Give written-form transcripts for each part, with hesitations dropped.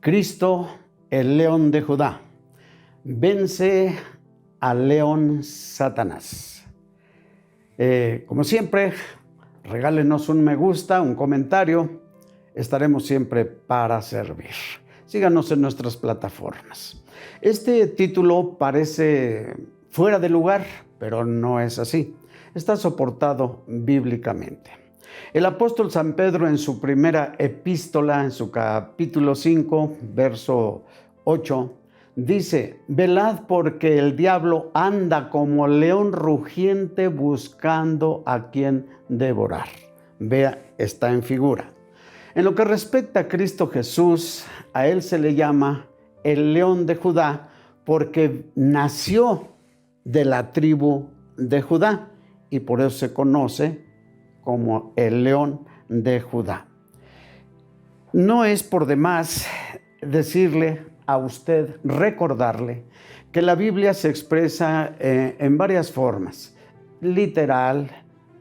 Cristo, el león de Judá, vence al león Satanás. Como siempre, regálenos un me gusta, un comentario. Estaremos siempre para servir. Síganos en nuestras plataformas. Este título parece fuera de lugar, pero no es así. Está soportado bíblicamente. El apóstol San Pedro en su primera epístola, en su capítulo 5, verso 8, dice: velad porque el diablo anda como león rugiente buscando a quien devorar. Vea, está en figura. En lo que respecta a Cristo Jesús, a él se le llama el león de Judá porque nació de la tribu de Judá y por eso se conoce como el león de Judá. No es por demás decirle a usted, recordarle, que la Biblia se expresa en varias formas: literal,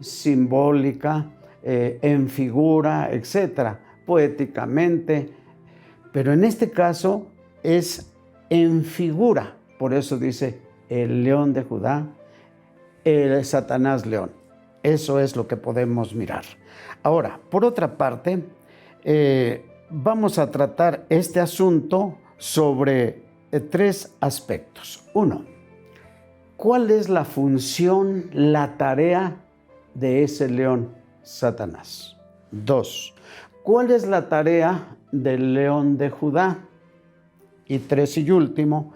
simbólica, en figura, etcétera, poéticamente, pero en este caso es en figura. Por eso dice el león de Judá, el Satanás león. Eso es lo que podemos mirar. Ahora, por otra parte, vamos a tratar este asunto sobre tres aspectos. Uno, ¿cuál es la función, la tarea de ese león Satanás? Dos, ¿cuál es la tarea del león de Judá? Y tres y último,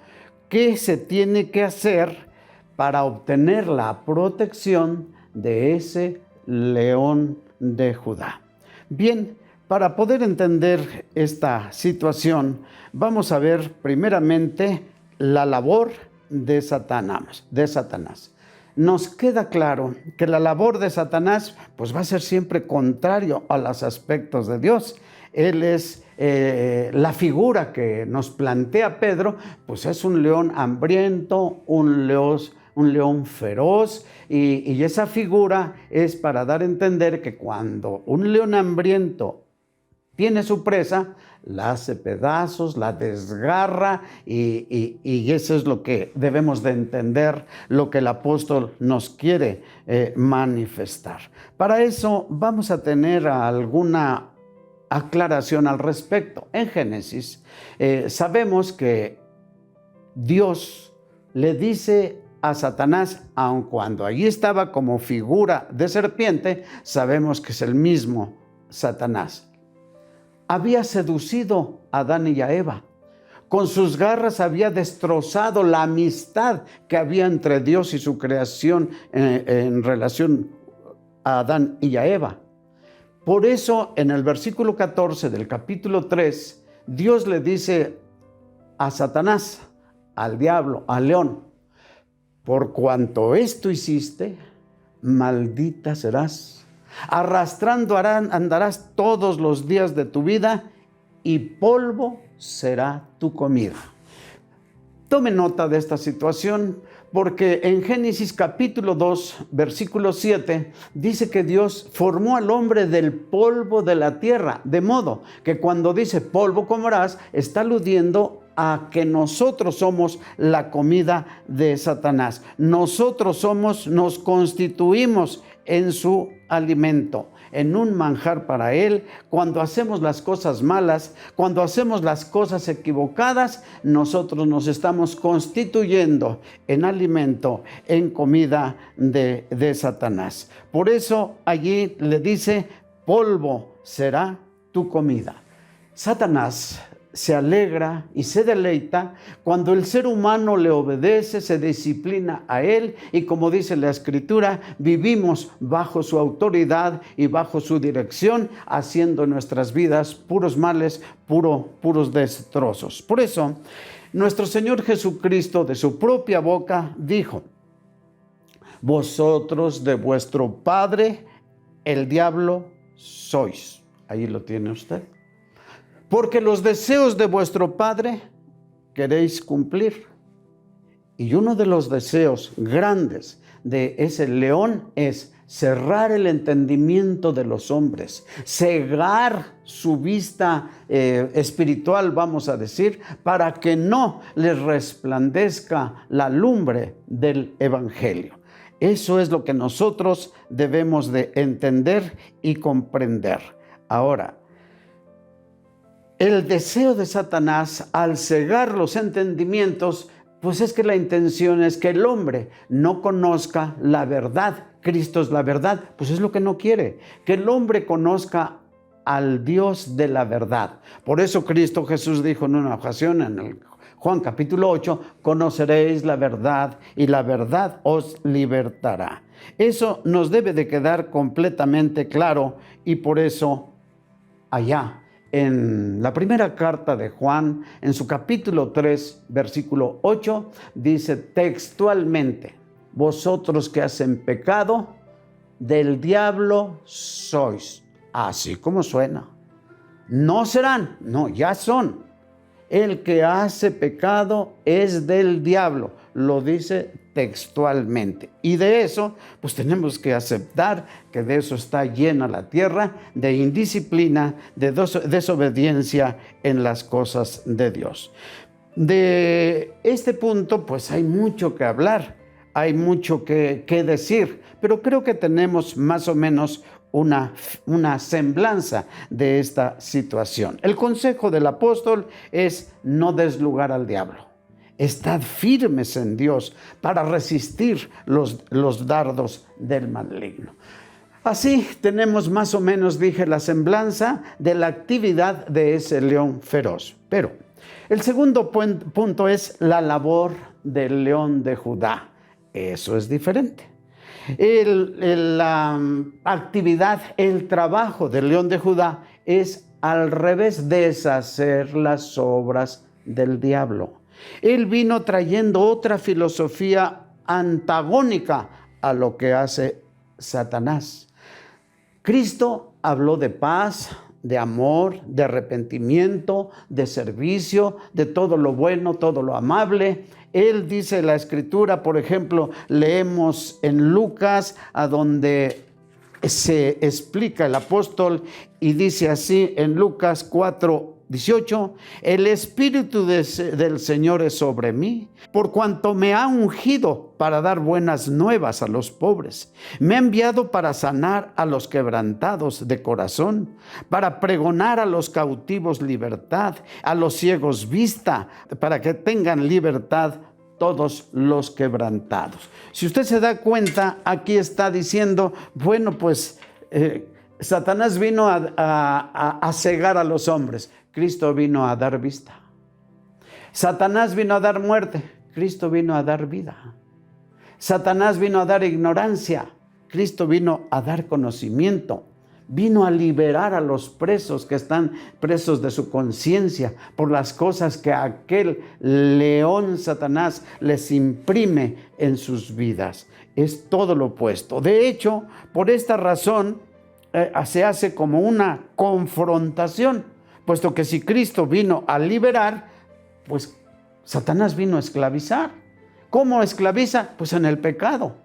¿qué se tiene que hacer para obtener la protección de ese león de Judá? Bien, para poder entender esta situación, vamos a ver primeramente la labor de Satanás. Nos queda claro que la labor de Satanás pues va a ser siempre contrario a los aspectos de Dios. Él es la figura que nos plantea Pedro, pues es un león hambriento, un león feroz, y esa figura es para dar a entender que cuando un león hambriento tiene su presa, la hace pedazos, la desgarra, y eso es lo que debemos de entender, lo que el apóstol nos quiere manifestar. Para eso vamos a tener alguna aclaración al respecto. En Génesis sabemos que Dios le dice a Satanás, aun cuando allí estaba como figura de serpiente, sabemos que es el mismo Satanás. Había seducido a Adán y a Eva. Con sus garras había destrozado la amistad que había entre Dios y su creación en relación a Adán y a Eva. Por eso, en el versículo 14 del capítulo 3, Dios le dice a Satanás, al diablo, al león: por cuanto esto hiciste, maldita serás. Arrastrando andarás todos los días de tu vida y polvo será tu comida. Tome nota de esta situación, porque en Génesis capítulo 2, versículo 7, dice que Dios formó al hombre del polvo de la tierra, de modo que cuando dice polvo comerás, está aludiendo a que nosotros somos la comida de Satanás. Nosotros nos constituimos en su alimento, en un manjar para él. Cuando hacemos las cosas malas, cuando hacemos las cosas equivocadas, nosotros nos estamos constituyendo en alimento, en comida de Satanás. Por eso allí le dice: polvo será tu comida. Satanás se alegra y se deleita cuando el ser humano le obedece, se disciplina a él, y como dice la Escritura, vivimos bajo su autoridad y bajo su dirección, haciendo nuestras vidas puros males, puros destrozos. Por eso, nuestro Señor Jesucristo, de su propia boca, dijo: vosotros de vuestro padre, el diablo, sois. Ahí lo tiene usted. Porque los deseos de vuestro padre queréis cumplir. Y uno de los deseos grandes de ese león es cerrar el entendimiento de los hombres, cegar su vista espiritual, vamos a decir, para que no les resplandezca la lumbre del Evangelio. Eso es lo que nosotros debemos de entender y comprender. Ahora, el deseo de Satanás al cegar los entendimientos, pues es que la intención es que el hombre no conozca la verdad. Cristo es la verdad, pues es lo que no quiere, que el hombre conozca al Dios de la verdad. Por eso Cristo Jesús dijo en una ocasión en el Juan capítulo 8, conoceréis la verdad y la verdad os libertará. Eso nos debe de quedar completamente claro y por eso allá en la primera carta de Juan, en su capítulo 3, versículo 8, dice textualmente, vosotros que hacen pecado, del diablo sois. Así como suena. No serán, no, ya son. El que hace pecado es del diablo, lo dice textualmente. Y de eso, pues tenemos que aceptar que de eso está llena la tierra, de indisciplina, de desobediencia en las cosas de Dios. De este punto, pues hay mucho que hablar, hay mucho que decir, pero creo que tenemos más o menos una semblanza de esta situación. El consejo del apóstol es no des lugar al diablo. Estad firmes en Dios para resistir los dardos del maligno. Así tenemos más o menos, dije, la semblanza de la actividad de ese león feroz. Pero el segundo punto es la labor del león de Judá. Eso es diferente. La actividad, el trabajo del león de Judá es al revés, deshacer las obras del diablo. Él vino trayendo otra filosofía antagónica a lo que hace Satanás. Cristo habló de paz, de amor, de arrepentimiento, de servicio, de todo lo bueno, todo lo amable. Él dice la Escritura, por ejemplo, leemos en Lucas, a donde se explica el apóstol y dice así en Lucas 4:18, el Espíritu del Señor es sobre mí, por cuanto me ha ungido para dar buenas nuevas a los pobres. Me ha enviado para sanar a los quebrantados de corazón, para pregonar a los cautivos libertad, a los ciegos vista, para que tengan libertad todos los quebrantados. Si usted se da cuenta, aquí está diciendo, bueno, pues Satanás vino a cegar a los hombres. Cristo vino a dar vista. Satanás vino a dar muerte. Cristo vino a dar vida. Satanás vino a dar ignorancia. Cristo vino a dar conocimiento. Vino a liberar a los presos que están presos de su conciencia por las cosas que aquel león Satanás les imprime en sus vidas. Es todo lo opuesto. De hecho, por esta razón se hace como una confrontación, puesto que si Cristo vino a liberar, pues Satanás vino a esclavizar. ¿Cómo esclaviza? Pues en el pecado.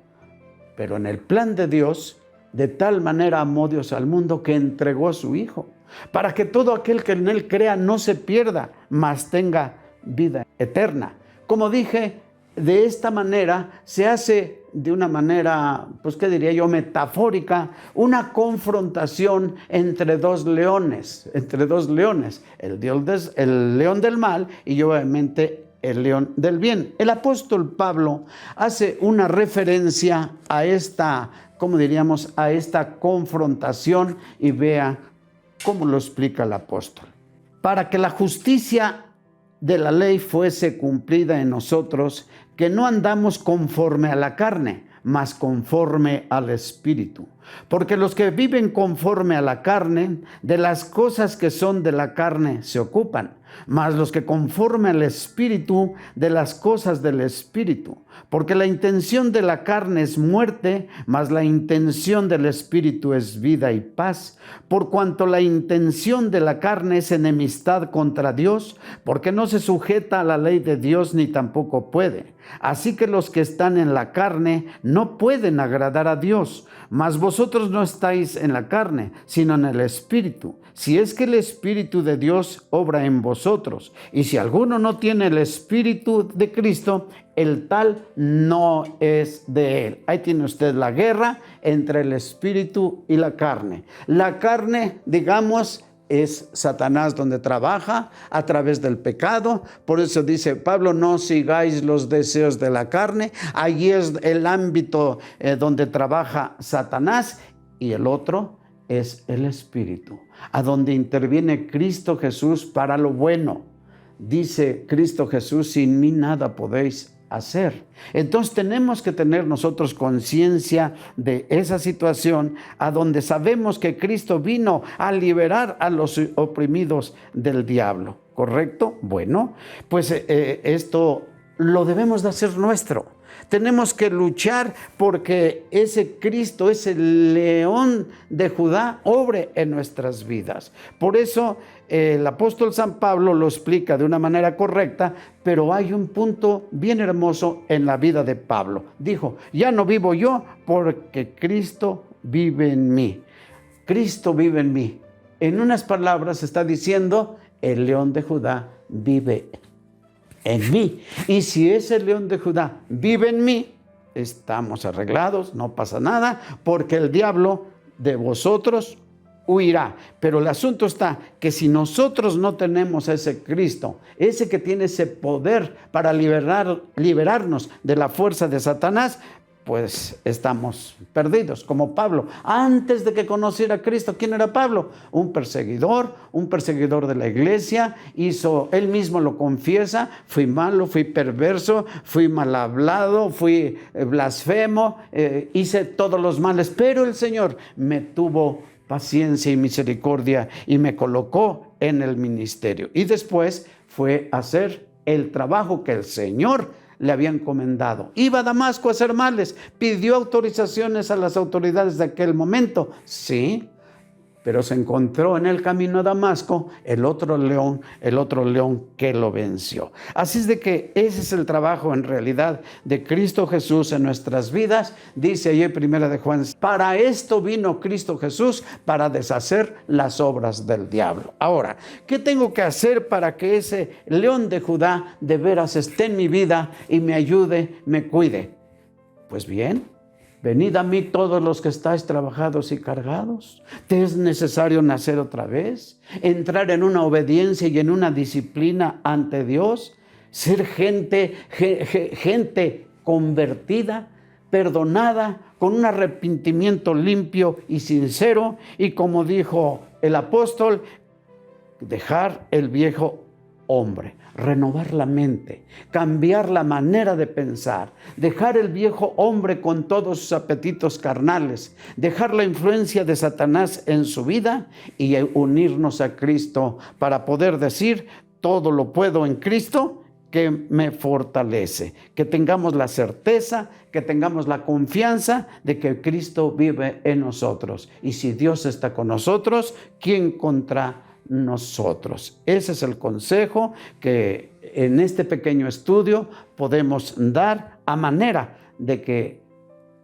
Pero en el plan de Dios, de tal manera amó Dios al mundo que entregó a su Hijo, para que todo aquel que en Él crea no se pierda, mas tenga vida eterna. Como dije, de esta manera se hace de una manera, pues qué diría yo, metafórica, una confrontación entre dos leones, el león del mal y obviamente el león del bien. El apóstol Pablo hace una referencia a esta, ¿cómo diríamos?, a esta confrontación y vea cómo lo explica el apóstol. Para que la justicia de la ley fuese cumplida en nosotros, que no andamos conforme a la carne, mas conforme al Espíritu. Porque los que viven conforme a la carne, de las cosas que son de la carne se ocupan, mas los que conforme al Espíritu, de las cosas del Espíritu. Porque la intención de la carne es muerte, mas la intención del Espíritu es vida y paz. Por cuanto la intención de la carne es enemistad contra Dios, porque no se sujeta a la ley de Dios ni tampoco puede. Así que los que están en la carne no pueden agradar a Dios. Mas vosotros no estáis en la carne, sino en el Espíritu. Si es que el Espíritu de Dios obra en vosotros. Y si alguno no tiene el Espíritu de Cristo, el tal no es de él. Ahí tiene usted la guerra entre el Espíritu y la carne. La carne, digamos, es Satanás donde trabaja a través del pecado. Por eso dice Pablo, no sigáis los deseos de la carne. Allí es el ámbito donde trabaja Satanás, y el otro es el Espíritu, a donde interviene Cristo Jesús para lo bueno. Dice Cristo Jesús, sin mí nada podéis hacer. Entonces tenemos que tener nosotros conciencia de esa situación, a donde sabemos que Cristo vino a liberar a los oprimidos del diablo, ¿correcto? Bueno, pues esto lo debemos de hacer nuestro. Tenemos que luchar porque ese Cristo, ese león de Judá, obre en nuestras vidas. Por eso el apóstol San Pablo lo explica de una manera correcta, pero hay un punto bien hermoso en la vida de Pablo. Dijo, ya no vivo yo, porque Cristo vive en mí. Cristo vive en mí. En unas palabras está diciendo, el león de Judá vive en mí. Y si ese león de Judá vive en mí, estamos arreglados, no pasa nada, porque el diablo de vosotros huirá. Pero el asunto está que si nosotros no tenemos a ese Cristo, ese que tiene ese poder para liberarnos de la fuerza de Satanás, pues estamos perdidos, como Pablo. Antes de que conociera a Cristo, ¿quién era Pablo? Un perseguidor de la iglesia. Él mismo lo confiesa, fui malo, fui perverso, fui mal hablado, fui blasfemo, hice todos los males, pero el Señor me tuvo paciencia y misericordia y me colocó en el ministerio. Y después fue a hacer el trabajo que el Señor le había encomendado. Iba a Damasco a hacer males, pidió autorizaciones a las autoridades de aquel momento, sí, pero se encontró en el camino a Damasco el otro león que lo venció. Así es de que ese es el trabajo en realidad de Cristo Jesús en nuestras vidas. Dice ahí en 1 de Juan, para esto vino Cristo Jesús, para deshacer las obras del diablo. Ahora, ¿qué tengo que hacer para que ese león de Judá de veras esté en mi vida y me ayude, me cuide? Pues bien, venid a mí todos los que estáis trabajados y cargados. ¿Te es necesario nacer otra vez? ¿Entrar en una obediencia y en una disciplina ante Dios? ¿Ser gente convertida, perdonada, con un arrepentimiento limpio y sincero? Y como dijo el apóstol, dejar el viejo hombre, renovar la mente, cambiar la manera de pensar, dejar el viejo hombre con todos sus apetitos carnales, dejar la influencia de Satanás en su vida y unirnos a Cristo para poder decir, todo lo puedo en Cristo que me fortalece. Que tengamos la certeza, que tengamos la confianza de que Cristo vive en nosotros. Y si Dios está con nosotros, ¿quién contra nosotros? Ese es el consejo que en este pequeño estudio podemos dar, a manera de que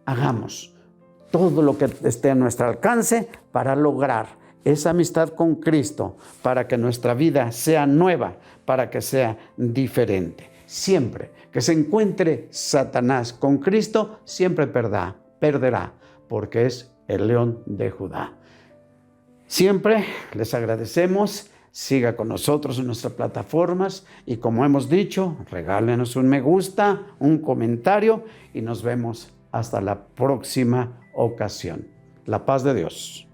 hagamos todo lo que esté a nuestro alcance para lograr esa amistad con Cristo, para que nuestra vida sea nueva, para que sea diferente. Siempre que se encuentre Satanás con Cristo, siempre perderá, porque es el león de Judá. Siempre les agradecemos, siga con nosotros en nuestras plataformas y, como hemos dicho, regálenos un me gusta, un comentario y nos vemos hasta la próxima ocasión. La paz de Dios.